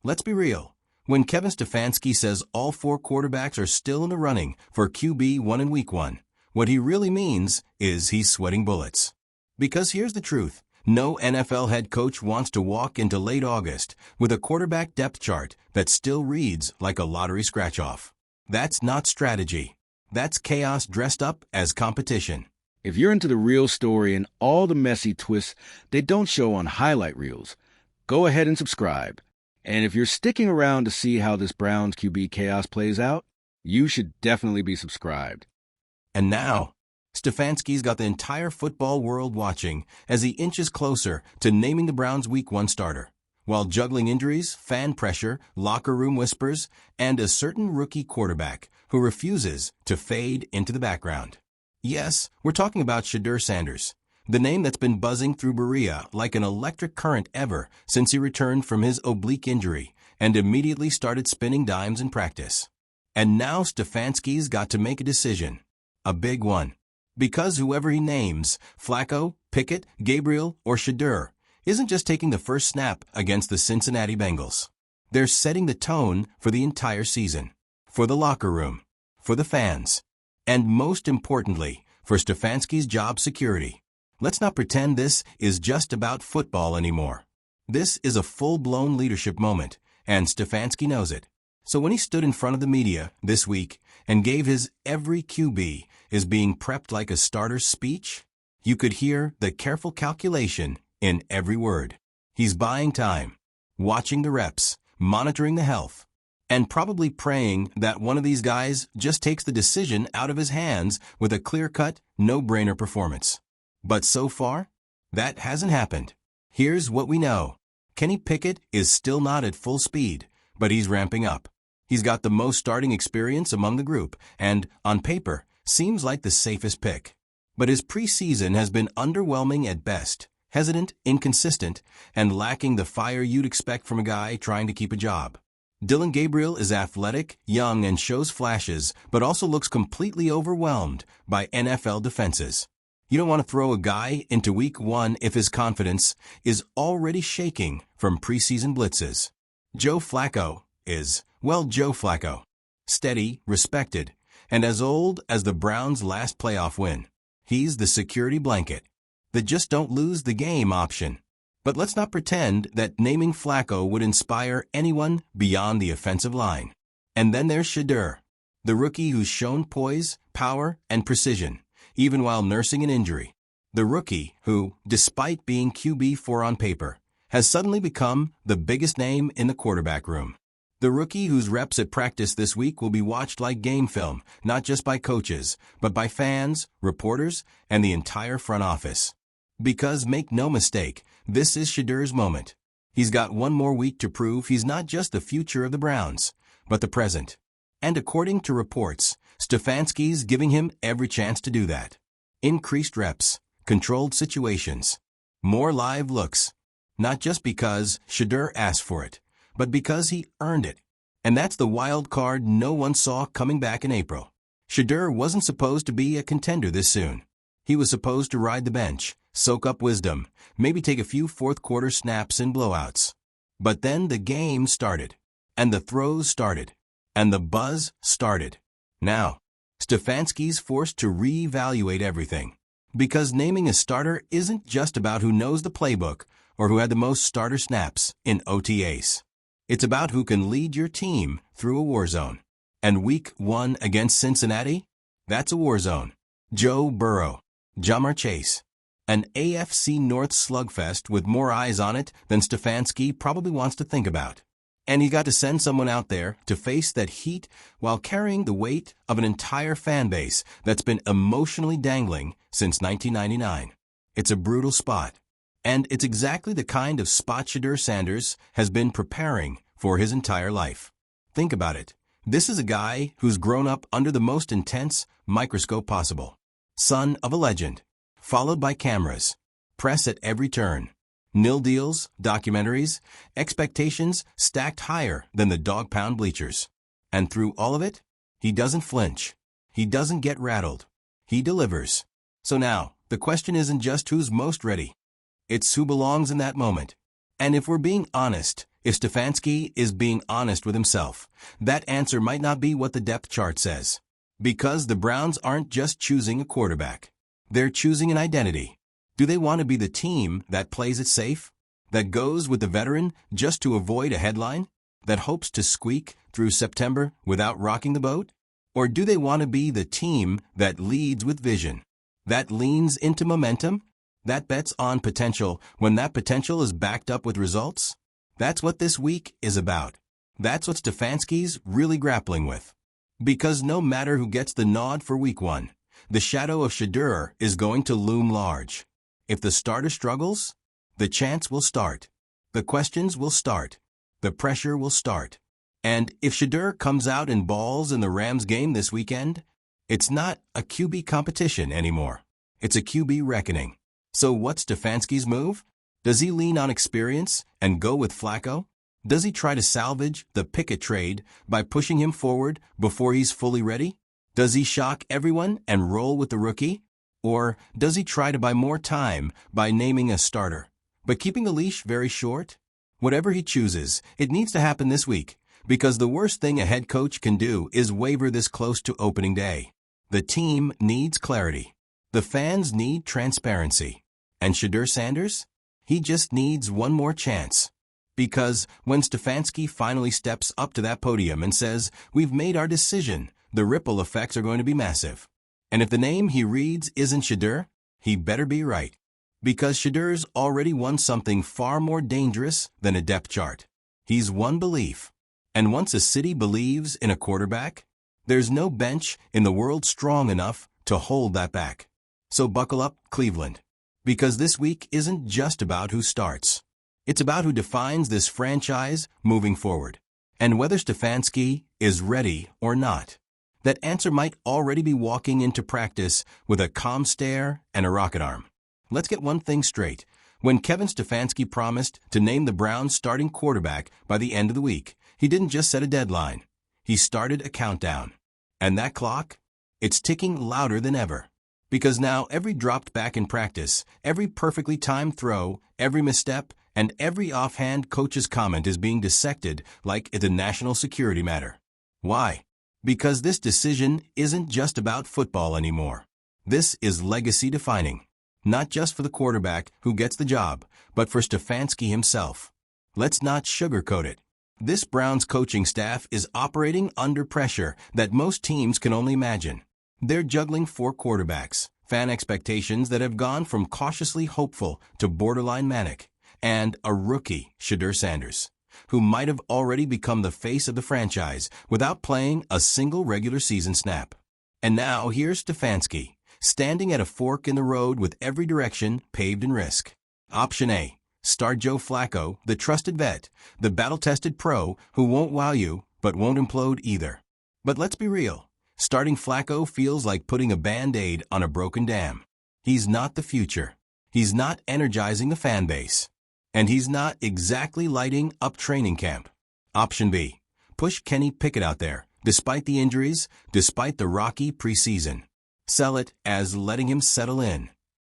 Let's be real. When Kevin Stefanski says all four quarterbacks are still in the running for QB1 in Week 1, what he really means is he's sweating bullets. Because here's the truth. No NFL head coach wants to walk into late August with a quarterback depth chart that still reads like a lottery scratch-off. That's not strategy. That's chaos dressed up as competition. If you're into the real story and all the messy twists they don't show on highlight reels, go ahead and subscribe. And if you're sticking around to see how this Browns QB chaos plays out, you should definitely be subscribed. And now, Stefanski's got the entire football world watching as he inches closer to naming the Browns' Week 1 starter, while juggling injuries, fan pressure, locker room whispers, and a certain rookie quarterback who refuses to fade into the background. Yes, we're talking about Shedeur Sanders, the name that's been buzzing through Berea like an electric current ever since he returned from his oblique injury and immediately started spinning dimes in practice. And now Stefanski's got to make a decision, a big one. Because whoever he names, Flacco, Pickett, Gabriel, or Shedeur, isn't just taking the first snap against the Cincinnati Bengals. They're setting the tone for the entire season, for the locker room, for the fans, and most importantly, for Stefanski's job security. Let's not pretend this is just about football anymore. This is a full-blown leadership moment, and Stefanski knows it. So when he stood in front of the media this week and gave his every QB is being prepped like a starter speech, you could hear the careful calculation in every word. He's buying time, watching the reps, monitoring the health, and probably praying that one of these guys just takes the decision out of his hands with a clear-cut, no-brainer performance. But so far, that hasn't happened. Here's what we know. Kenny Pickett is still not at full speed, but he's ramping up. He's got the most starting experience among the group, and, on paper, seems like the safest pick. But his preseason has been underwhelming at best, hesitant, inconsistent, and lacking the fire you'd expect from a guy trying to keep a job. Dillon Gabriel is athletic, young, and shows flashes, but also looks completely overwhelmed by NFL defenses. You don't want to throw a guy into Week 1 if his confidence is already shaking from preseason blitzes. Joe Flacco is, well, Joe Flacco. Steady, respected, and as old as the Browns' last playoff win. He's the security blanket, the just don't lose the game option. But let's not pretend that naming Flacco would inspire anyone beyond the offensive line. And then there's Shedeur, the rookie who's shown poise, power, and precision, even while nursing an injury. The rookie who, despite being QB4 on paper, has suddenly become the biggest name in the quarterback room. The rookie whose reps at practice this week will be watched like game film, not just by coaches, but by fans, reporters, and the entire front office. Because, make no mistake, this is Shedeur's moment. He's got one more week to prove he's not just the future of the Browns, but the present. And according to reports, Stefanski's giving him every chance to do that. Increased reps, controlled situations, more live looks. Not just because Shedeur asked for it, but because he earned it. And that's the wild card no one saw coming back in April. Shedeur wasn't supposed to be a contender this soon. He was supposed to ride the bench, soak up wisdom, maybe take a few fourth-quarter snaps in blowouts. But then the game started, and the throws started, and the buzz started. Now, Stefanski's forced to reevaluate everything. Because naming a starter isn't just about who knows the playbook or who had the most starter snaps in OTAs. It's about who can lead your team through a war zone. And Week 1 against Cincinnati? That's a war zone. Joe Burrow, Ja'Marr Chase. An AFC North slugfest with more eyes on it than Stefanski probably wants to think about. And he got to send someone out there to face that heat while carrying the weight of an entire fan base that's been emotionally dangling since 1999. It's a brutal spot. And it's exactly the kind of spot Shedeur Sanders has been preparing for his entire life. Think about it. This is a guy who's grown up under the most intense microscope possible. Son of a legend. Followed by cameras. Press at every turn. Nil deals, documentaries, expectations stacked higher than the dog-pound bleachers. And through all of it, he doesn't flinch. He doesn't get rattled. He delivers. So now, the question isn't just who's most ready. It's who belongs in that moment. And if we're being honest, if Stefanski is being honest with himself, that answer might not be what the depth chart says. Because the Browns aren't just choosing a quarterback. They're choosing an identity. Do they want to be the team that plays it safe? That goes with the veteran just to avoid a headline? That hopes to squeak through September without rocking the boat? Or do they want to be the team that leads with vision? That leans into momentum? That bets on potential when that potential is backed up with results? That's what this week is about. That's what Stefanski's really grappling with. Because no matter who gets the nod for week 1, the shadow of Shedeur is going to loom large. If the starter struggles, the chants will start. The questions will start. The pressure will start. And if Shedeur comes out and balls in the Rams game this weekend, it's not a QB competition anymore. It's a QB reckoning. So what's Stefanski's move? Does he lean on experience and go with Flacco? Does he try to salvage the Pickett trade by pushing him forward before he's fully ready? Does he shock everyone and roll with the rookie? Or does he try to buy more time by naming a starter, but keeping the leash very short? Whatever he chooses, it needs to happen this week, because the worst thing a head coach can do is waver this close to opening day. The team needs clarity. The fans need transparency. And Shedeur Sanders? He just needs one more chance. Because when Stefanski finally steps up to that podium and says, "We've made our decision," the ripple effects are going to be massive. And if the name he reads isn't Shedeur, he better be right. Because Shedeur's already won something far more dangerous than a depth chart. He's won belief. And once a city believes in a quarterback, there's no bench in the world strong enough to hold that back. So buckle up, Cleveland. Because this week isn't just about who starts. It's about who defines this franchise moving forward. And whether Stefanski is ready or not. That answer might already be walking into practice with a calm stare and a rocket arm. Let's get one thing straight. When Kevin Stefanski promised to name the Browns' starting quarterback by the end of the week, he didn't just set a deadline. He started a countdown. And that clock? It's ticking louder than ever. Because now every dropped back in practice, every perfectly timed throw, every misstep, and every offhand coach's comment is being dissected like it's a national security matter. Why? Because this decision isn't just about football anymore. This is legacy defining. Not just for the quarterback who gets the job, but for Stefanski himself. Let's not sugarcoat it. This Browns coaching staff is operating under pressure that most teams can only imagine. They're juggling 4 quarterbacks, fan expectations that have gone from cautiously hopeful to borderline manic, and a rookie, Shedeur Sanders, who might have already become the face of the franchise without playing a single regular season snap. And now here's Stefanski, standing at a fork in the road with every direction paved in risk. Option A, start Joe Flacco, the trusted vet, the battle-tested pro who won't wow you but won't implode either. But let's be real. Starting Flacco feels like putting a Band-Aid on a broken dam. He's not the future. He's not energizing the fan base. And he's not exactly lighting up training camp. Option B, push Kenny Pickett out there, despite the injuries, despite the rocky preseason. Sell it as letting him settle in.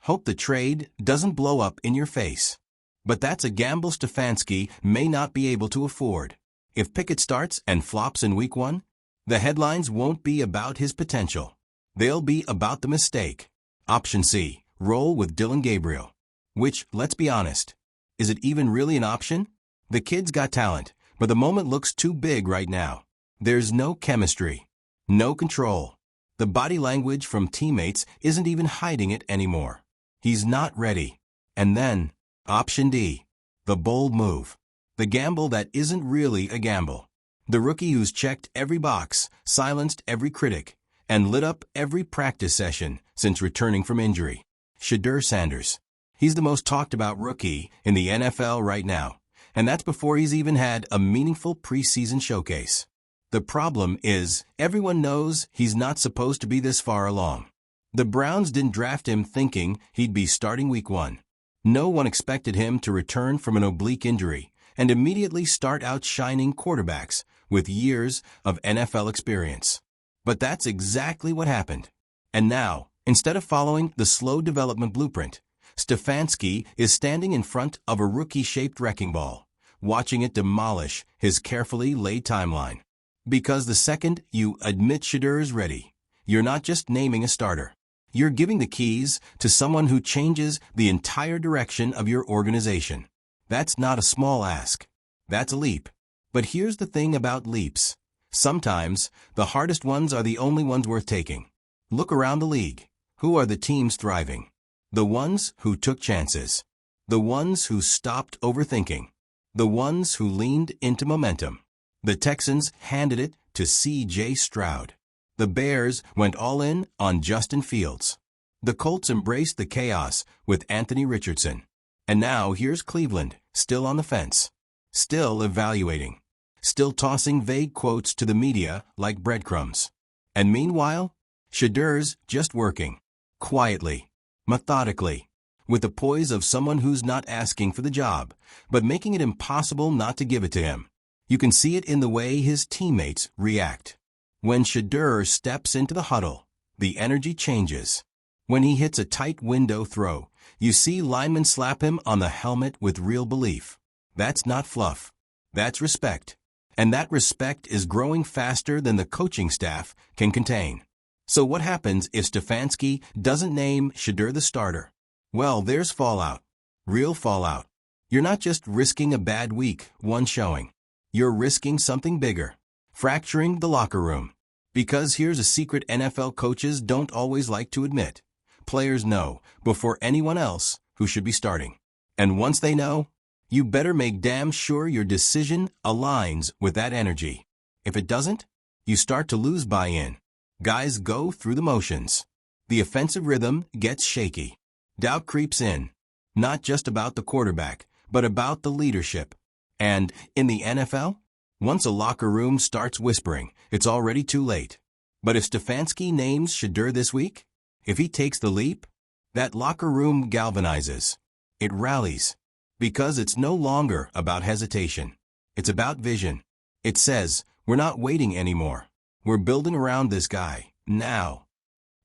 Hope the trade doesn't blow up in your face. But that's a gamble Stefanski may not be able to afford. If Pickett starts and flops in week 1, the headlines won't be about his potential. They'll be about the mistake. Option C, roll with Dillon Gabriel. Which, let's be honest, is it even really an option? The kid's got talent, but the moment looks too big right now. There's no chemistry, no control. The body language from teammates isn't even hiding it anymore. He's not ready. And then, option D, the bold move. The gamble that isn't really a gamble. The rookie who's checked every box, silenced every critic, and lit up every practice session since returning from injury. Shedeur Sanders. He's the most talked about rookie in the NFL right now, and that's before he's even had a meaningful preseason showcase. The problem is, everyone knows he's not supposed to be this far along. The Browns didn't draft him thinking he'd be starting week 1. No one expected him to return from an oblique injury and immediately start outshining quarterbacks with years of NFL experience. But that's exactly what happened. And now, instead of following the slow development blueprint, Stefanski is standing in front of a rookie-shaped wrecking ball, watching it demolish his carefully laid timeline. Because the second you admit Shedeur is ready, you're not just naming a starter. You're giving the keys to someone who changes the entire direction of your organization. That's not a small ask. That's a leap. But here's the thing about leaps. Sometimes, the hardest ones are the only ones worth taking. Look around the league. Who are the teams thriving? The ones who took chances. The ones who stopped overthinking. The ones who leaned into momentum. The Texans handed it to C.J. Stroud. The Bears went all in on Justin Fields. The Colts embraced the chaos with Anthony Richardson. And now here's Cleveland, still on the fence. Still evaluating. Still tossing vague quotes to the media like breadcrumbs. And meanwhile, Shedeur's just working. Quietly. Methodically. With the poise of someone who's not asking for the job, but making it impossible not to give it to him. You can see it in the way his teammates react. When Shedeur steps into the huddle, the energy changes. When he hits a tight window throw, you see linemen slap him on the helmet with real belief. That's not fluff. That's respect. And that respect is growing faster than the coaching staff can contain. So what happens if Stefanski doesn't name Shedeur the starter? Well, there's fallout. Real fallout. You're not just risking a bad week, one showing. You're risking something bigger. Fracturing the locker room. Because here's a secret NFL coaches don't always like to admit. Players know, before anyone else, who should be starting. And once they know, you better make damn sure your decision aligns with that energy. If it doesn't, you start to lose buy-in. Guys go through the motions. The offensive rhythm gets shaky. Doubt creeps in. Not just about the quarterback, but about the leadership. And in the NFL, once a locker room starts whispering, it's already too late. But if Stefanski names Shedeur this week, if he takes the leap, that locker room galvanizes. It rallies. Because it's no longer about hesitation. It's about vision. It says, we're not waiting anymore. We're building around this guy, now.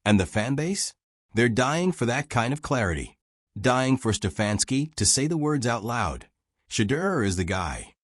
And the fan base? They're dying for that kind of clarity. Dying for Stefanski to say the words out loud. Shedeur is the guy.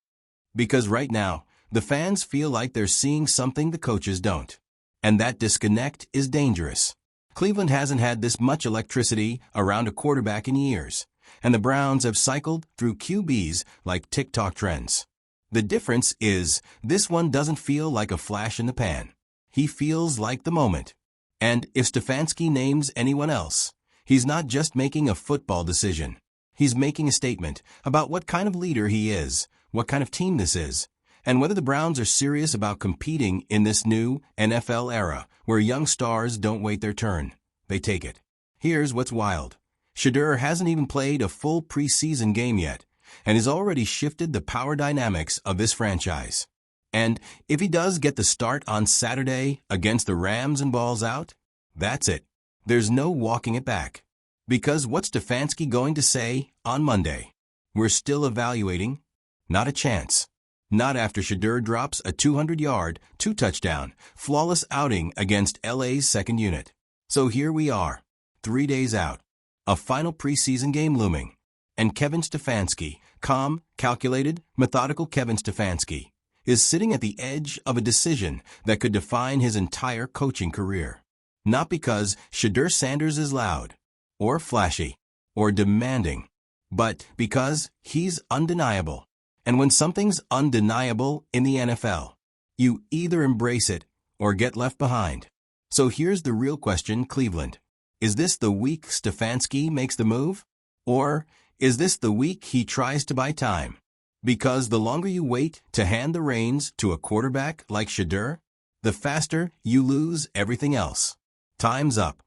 Because right now, the fans feel like they're seeing something the coaches don't. And that disconnect is dangerous. Cleveland hasn't had this much electricity around a quarterback in years. And the Browns have cycled through QBs like TikTok trends. The difference is, this one doesn't feel like a flash in the pan. He feels like the moment. And if Stefanski names anyone else, he's not just making a football decision. He's making a statement about what kind of leader he is, what kind of team this is, and whether the Browns are serious about competing in this new NFL era where young stars don't wait their turn. They take it. Here's what's wild. Shedeur hasn't even played a full preseason game yet, and has already shifted the power dynamics of this franchise. And if he does get the start on Saturday against the Rams and balls out, that's it. There's no walking it back. Because what's Stefanski going to say on Monday? We're still evaluating. Not a chance. Not after Shedeur drops a 200-yard, 2-touchdown, flawless outing against LA's second unit. So here we are, 3 days out. A final preseason game looming. And Kevin Stefanski, calm, calculated, methodical Kevin Stefanski, is sitting at the edge of a decision that could define his entire coaching career. Not because Shedeur Sanders is loud, or flashy, or demanding, but because he's undeniable. And when something's undeniable in the NFL, you either embrace it or get left behind. So here's the real question, Cleveland. Is this the week Stefanski makes the move? Or is this the week he tries to buy time? Because the longer you wait to hand the reins to a quarterback like Shedeur, the faster you lose everything else. Time's up.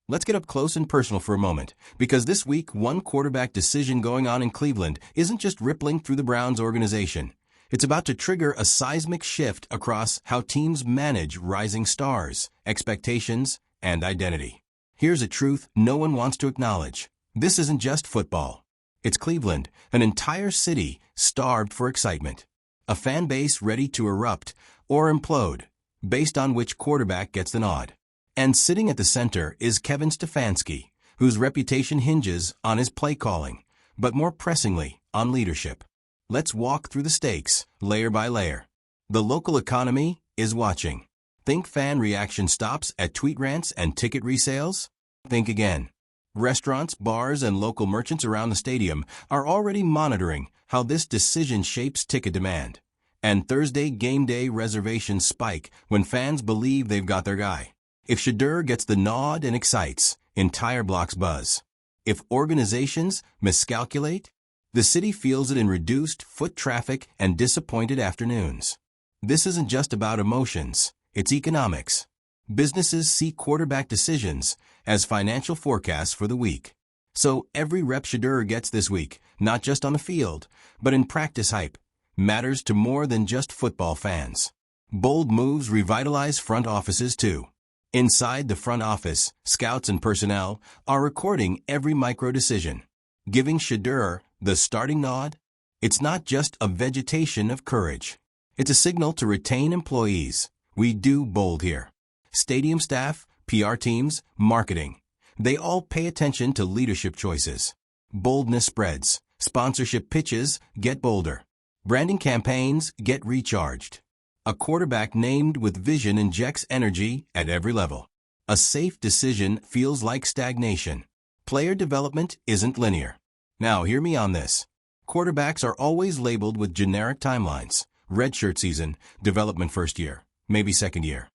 Let's get up close and personal for a moment, because this week one quarterback decision going on in Cleveland isn't just rippling through the Browns organization. It's about to trigger a seismic shift across how teams manage rising stars, expectations, and identity. Here's a truth no one wants to acknowledge. This isn't just football. It's Cleveland, an entire city starved for excitement. A fan base ready to erupt or implode, based on which quarterback gets the nod. And sitting at the center is Kevin Stefanski, whose reputation hinges on his play calling, but more pressingly, on leadership. Let's walk through the stakes, layer by layer. The local economy is watching. Think fan reaction stops at tweet rants and ticket resales? Think again. Restaurants, bars, and local merchants around the stadium are already monitoring how this decision shapes ticket demand. And Thursday game day reservations spike when fans believe they've got their guy. If Shedeur gets the nod and excites, entire blocks buzz. If organizations miscalculate, the city feels it in reduced foot traffic and disappointed afternoons. This isn't just about emotions, it's economics. Businesses see quarterback decisions as financial forecasts for the week. So every rep Shedeur gets this week, not just on the field, but in practice hype, matters to more than just football fans. Bold moves revitalize front offices too. Inside the front office, scouts and personnel are recording every micro decision. Giving Shedeur the starting nod? It's not just a vegetation of courage. It's a signal to retain employees. We do bold here. Stadium staff, PR teams, marketing. They all pay attention to leadership choices. Boldness spreads. Sponsorship pitches get bolder. Branding campaigns get recharged. A quarterback named with vision injects energy at every level. A safe decision feels like stagnation. Player development isn't linear. Now, hear me on this. Quarterbacks are always labeled with generic timelines. Redshirt season, development first year, maybe second year.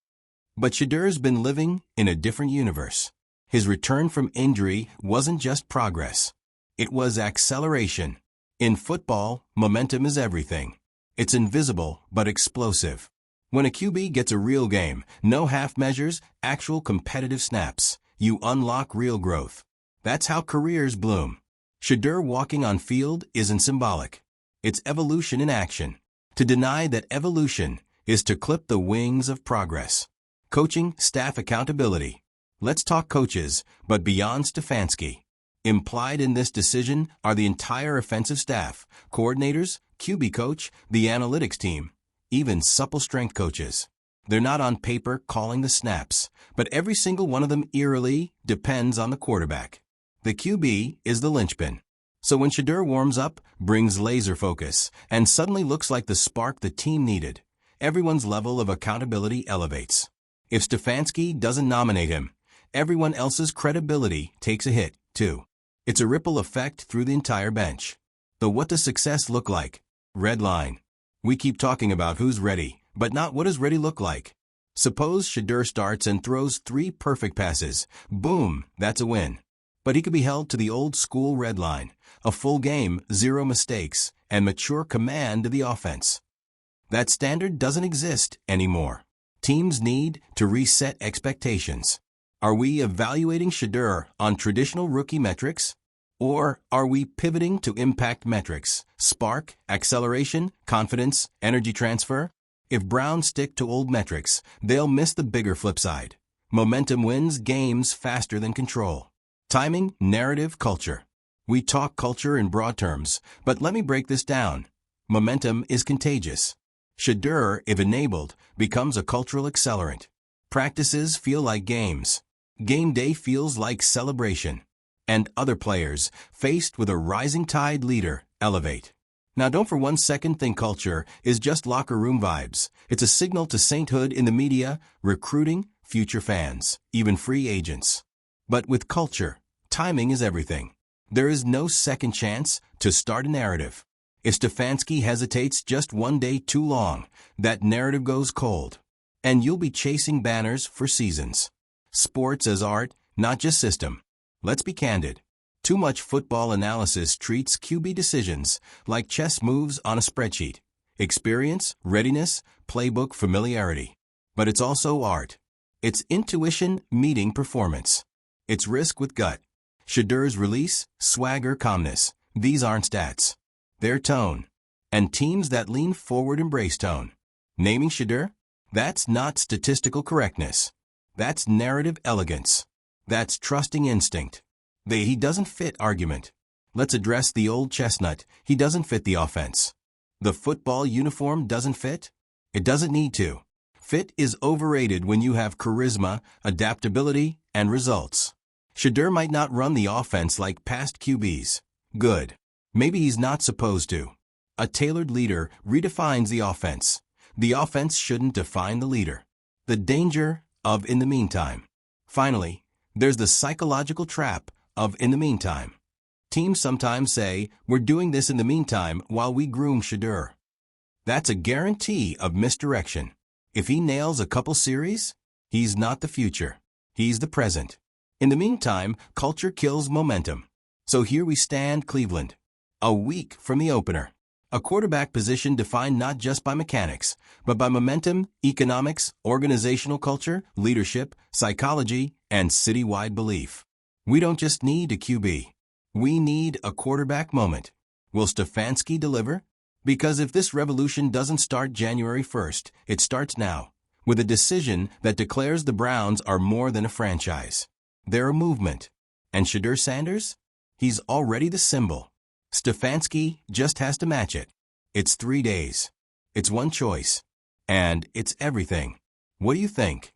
But Shedeur's been living in a different universe. His return from injury wasn't just progress. It was acceleration. In football, momentum is everything. It's invisible but explosive. When a QB gets a real game, no half measures, actual competitive snaps, you unlock real growth. That's how careers bloom. Shedeur walking on field isn't symbolic. It's evolution in action. To deny that evolution is to clip the wings of progress. Coaching, staff accountability. Let's talk coaches, but beyond Stefanski. Implied in this decision are the entire offensive staff, coordinators, QB coach, the analytics team, even supple strength coaches. They're not on paper calling the snaps, but every single one of them eerily depends on the quarterback. The QB is the linchpin. So when Shedeur warms up, brings laser focus, and suddenly looks like the spark the team needed, everyone's level of accountability elevates. If Stefanski doesn't nominate him, everyone else's credibility takes a hit, too. It's a ripple effect through the entire bench. The what does success look like? Red line. We keep talking about who's ready, but not what does ready look like. Suppose Shedeur starts and throws 3 perfect passes. Boom, that's a win. But he could be held to the old school red line, a full game, 0 mistakes, and mature command of the offense. That standard doesn't exist anymore. Teams need to reset expectations. Are we evaluating Shedeur on traditional rookie metrics? Or are we pivoting to impact metrics, spark, acceleration, confidence, energy transfer? If Browns stick to old metrics, they'll miss the bigger flip side. Momentum wins games faster than control. Timing, narrative, culture. We talk culture in broad terms, but let me break this down. Momentum is contagious. Shedeur, if enabled, becomes a cultural accelerant. Practices feel like games. Game day feels like celebration. And other players, faced with a rising tide leader, elevate. Now don't for one second think culture is just locker room vibes. It's a signal to sainthood in the media, recruiting, future fans, even free agents. But with culture, timing is everything. There is no second chance to start a narrative. If Stefanski hesitates just one day too long, that narrative goes cold. And you'll be chasing banners for seasons. Sports as art, not just system. Let's be candid. Too much football analysis treats QB decisions like chess moves on a spreadsheet. Experience, readiness, playbook familiarity. But it's also art. It's intuition meeting performance. It's risk with gut. Shedeur's release, swagger, calmness. These aren't stats. They're tone. And teams that lean forward embrace tone. Naming Shedeur? That's not statistical correctness. That's narrative elegance. That's trusting instinct. He doesn't fit argument. Let's address the old chestnut. He doesn't fit the offense. The football uniform doesn't fit? It doesn't need to. Fit is overrated when you have charisma, adaptability, and results. Shedeur might not run the offense like past QBs. Good. Maybe he's not supposed to. A tailored leader redefines the offense. The offense shouldn't define the leader. The danger of in the meantime. Finally, there's the psychological trap of in the meantime. Teams sometimes say, we're doing this in the meantime while we groom Shedeur. That's a guarantee of misdirection. If he nails a couple series, he's not the future. He's the present. In the meantime, culture kills momentum. So here we stand, Cleveland. A week from the opener. A quarterback position defined not just by mechanics, but by momentum, economics, organizational culture, leadership, psychology, and citywide belief. We don't just need a QB. We need a quarterback moment. Will Stefanski deliver? Because if this revolution doesn't start January 1st, it starts now, with a decision that declares the Browns are more than a franchise. They're a movement. And Shedeur Sanders? He's already the symbol. Stefanski just has to match it. It's 3 days. It's one choice. And it's everything. What do you think?